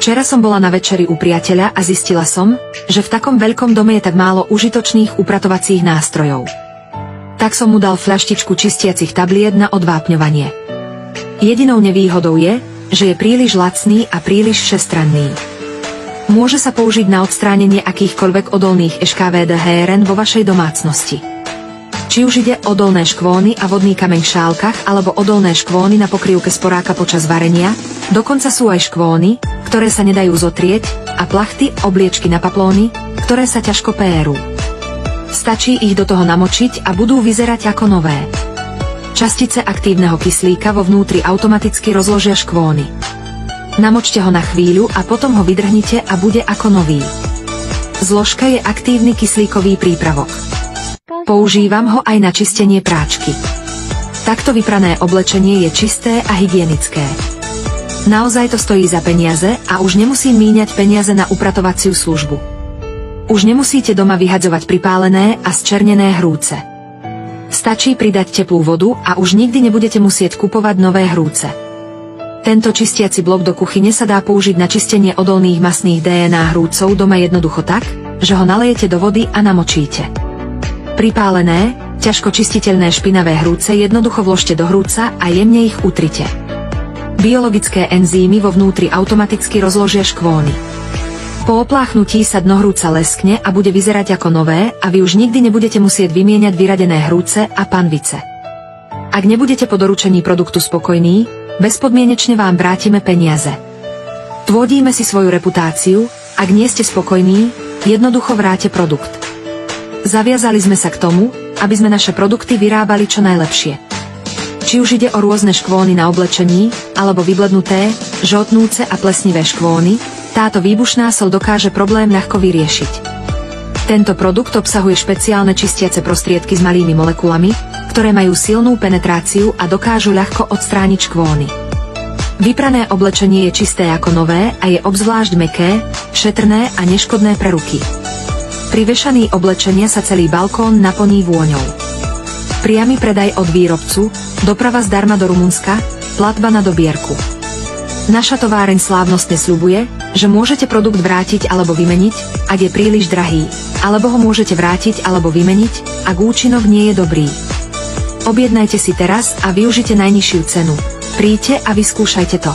Včera som bola na večeri u priateľa a zistila som, že v takom veľkom dome je tak málo užitočných upratovacích nástrojov. Tak som mu dal fľaštičku čistiacich tabliet na odvápňovanie. Jedinou nevýhodou je, že je príliš lacný a príliš všestranný. Môže sa použiť na odstránenie akýchkoľvek odolných eškvdhrn vo vašej domácnosti. Či už ide o odolné škvóny a vodný kameň v šálkach alebo odolné škvóny na pokrývke sporáka počas varenia, dokonca sú aj škvóny, ktoré sa nedajú zotrieť, a plachty, obliečky na paplóny, ktoré sa ťažko perú. Stačí ich do toho namočiť a budú vyzerať ako nové. Častice aktívneho kyslíka vo vnútri automaticky rozložia škvóny. Namočte ho na chvíľu a potom ho vydrhnite a bude ako nový. Zložka je aktívny kyslíkový prípravok. Používam ho aj na čistenie práčky. Takto vyprané oblečenie je čisté a hygienické. Naozaj to stojí za peniaze a už nemusím míňať peniaze na upratovaciu službu. Už nemusíte doma vyhadzovať pripálené a zčernené hrúce. Stačí pridať teplú vodu a už nikdy nebudete musieť kupovať nové hrúce. Tento čistiaci blok do kuchyne sa dá použiť na čistenie odolných masných DNA hrúcov doma jednoducho tak, že ho nalejete do vody a namočíte. Pripálené, ťažko čistiteľné špinavé hrúce jednoducho vložte do hrúca a jemne ich utrite. Biologické enzymy vo vnútri automaticky rozložia škvóny. Po opláchnutí sa dno hrúca leskne a bude vyzerať ako nové a vy už nikdy nebudete musieť vymieňať vyradené hrúce a panvice. Ak nebudete po doručení produktu spokojní, bezpodmienečne vám vrátime peniaze. Tvrdíme si svoju reputáciu, ak nie ste spokojní, jednoducho vráte produkt. Zaviazali sme sa k tomu, aby sme naše produkty vyrábali čo najlepšie. Či už ide o rôzne škvóny na oblečení, alebo vyblednuté, žltnúce a plesnivé škvóny, táto výbušná soľ dokáže problém ľahko vyriešiť. Tento produkt obsahuje špeciálne čistiace prostriedky s malými molekulami, ktoré majú silnú penetráciu a dokážu ľahko odstrániť škvóny. Vyprané oblečenie je čisté ako nové a je obzvlášť mäkké, šetrné a neškodné pre ruky. Pri vešaní oblečenia sa celý balkón naplní vôňou. Priamy predaj od výrobcu, doprava zdarma do Rumunska, platba na dobierku. Naša továreň slávnostne sľubuje, že môžete produkt vrátiť alebo vymeniť, ak je príliš drahý, alebo ho môžete vrátiť alebo vymeniť, ak účinok nie je dobrý. Objednajte si teraz a využite najnižšiu cenu. Príďte a vyskúšajte to.